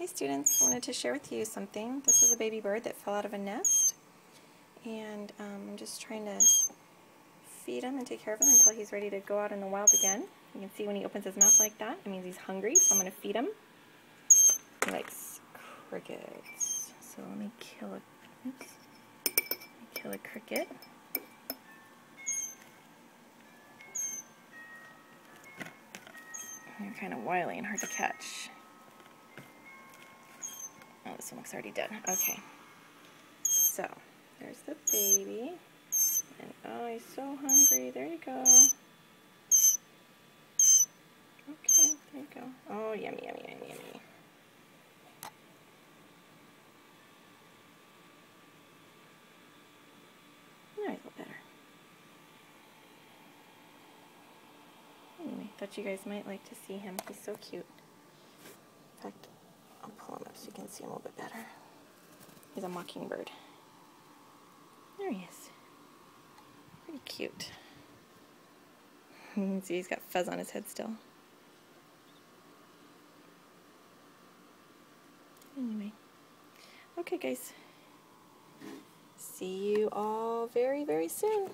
Hi students, I wanted to share with you something. This is a baby bird that fell out of a nest, and I'm just trying to feed him and take care of him until he's ready to go out in the wild again. You can see when he opens his mouth like that, it means he's hungry, so I'm going to feed him. He likes crickets, so let me kill a cricket. They're kind of wily and hard to catch. Oh, this one looks already dead. Okay. So, there's the baby. And oh, he's so hungry. There you go. Okay, there you go. Oh, yummy, yummy, yummy, yummy. Now he's a little better. Anyway, thought you guys might like to see him. He's so cute. In fact, I'll pull him up so you can see him a little bit better. He's a mockingbird. There he is. Pretty cute. You can see he's got fuzz on his head still. Anyway. Okay, guys. See you all very, very soon.